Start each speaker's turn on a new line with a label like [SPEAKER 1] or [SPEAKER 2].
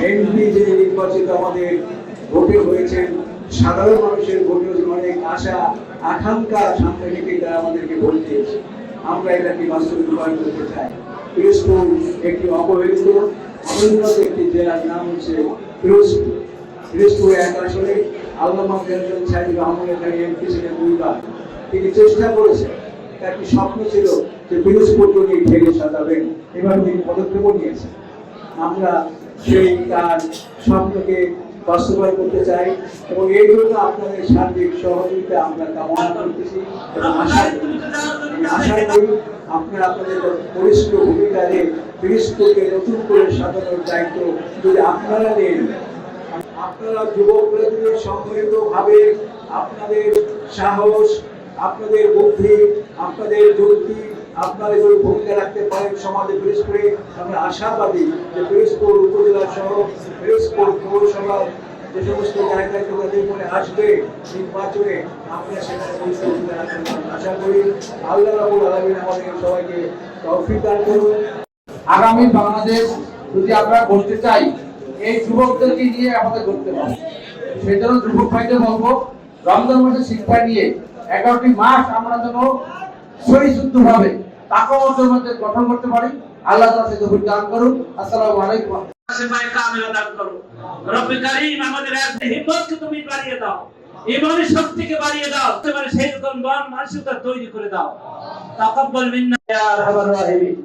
[SPEAKER 1] MP যে নির্বাচিত আমাদের ভোটে হয়েছেন, সাধারণ মানুষের ভোটে অনেক আশা আকাঙ্ক্ষা সামনে রেখে তারা আমাদেরকে ভোট দিয়েছে। আমরা এটাকে বাস্তবে রূপায়ণ করতে চাই। পিরোজপুর একটি অবহেলিত অনুন্নত একটি জেলার নাম হচ্ছে পিরোজপুর। পিরোজপুরে এক আসলে আল্লামা ফজলুল সাহেব রহমানের এমপি ছিলেন 2 বার। তিনি চেষ্টা করেছেন, তার একটি স্বপ্ন ছিল যে পিরোজপুরকে উনি ঢেলে সাজাবেন, এবার তিনি পদক্ষেপও নিয়েছেন। আমরা সেই তার স্বপ্নকে বাস্তবায়ন করতে চাই এবং এই জন্য আপনাদের সার্বিক সহযোগিতা আমরা কামনা করতেছি এবং আশা করি আপনারা আপনাদের পরিষ্কার ভূমিকায় পিরোজপুরকে নতুন করে সাজানোর দায়িত্ব যদি আপনারা নেন, আপনারা যুবকরা যদি সংগঠিত ভাবে আপনাদের সাহস, আপনাদের বুদ্ধি, আপনাদের যুক্তি, আপনারা যদি ভূমিকা রাখতে পারেন সমাজে পিরোজপুরে, আমরা আশাবাদী যে পিরোজপুর উপজেলা সহ পিরোজপুর পৌরসভার যে সমস্ত জায়গায় তোমাদের মনে আসবে নির্বাচনে, আপনারা সেখানে ভূমিকা রাখতে পারেন। আশা করি আল্লাহ রাব্বুল আলামিন আমাদের সবাইকে তৌফিক দান করুন।
[SPEAKER 2] আগামী বাংলাদেশ যদি আমরা গড়তে চাই, এই যুবকদেরকে নিয়ে আমাদের গড়তে হবে। সেই জন্য যুবক ভাইদের বলবো, রমজান মাসে শিক্ষা নিয়ে 11টি মাস আমরা যেন সহিষ্ণুত ভাবে তাকওয়ার মধ্যে গঠন করতে পারি। আল্লাহ তাআলা সেই তৌফিক দান করুন। আসসালামু আলাইকুম।
[SPEAKER 3] সেবায় কামেলা দান করো রব্বে কারীম, আমাদের হিম্মতকে তুমি বাড়িয়ে দাও, ঈমানের শক্তিকে বাড়িয়ে দাও, তোমার সেই রকম মানসিকতা তৈরি করে দাও। তাকাব্বাল মিন্না ইয়া আরহামার রাহিমিন।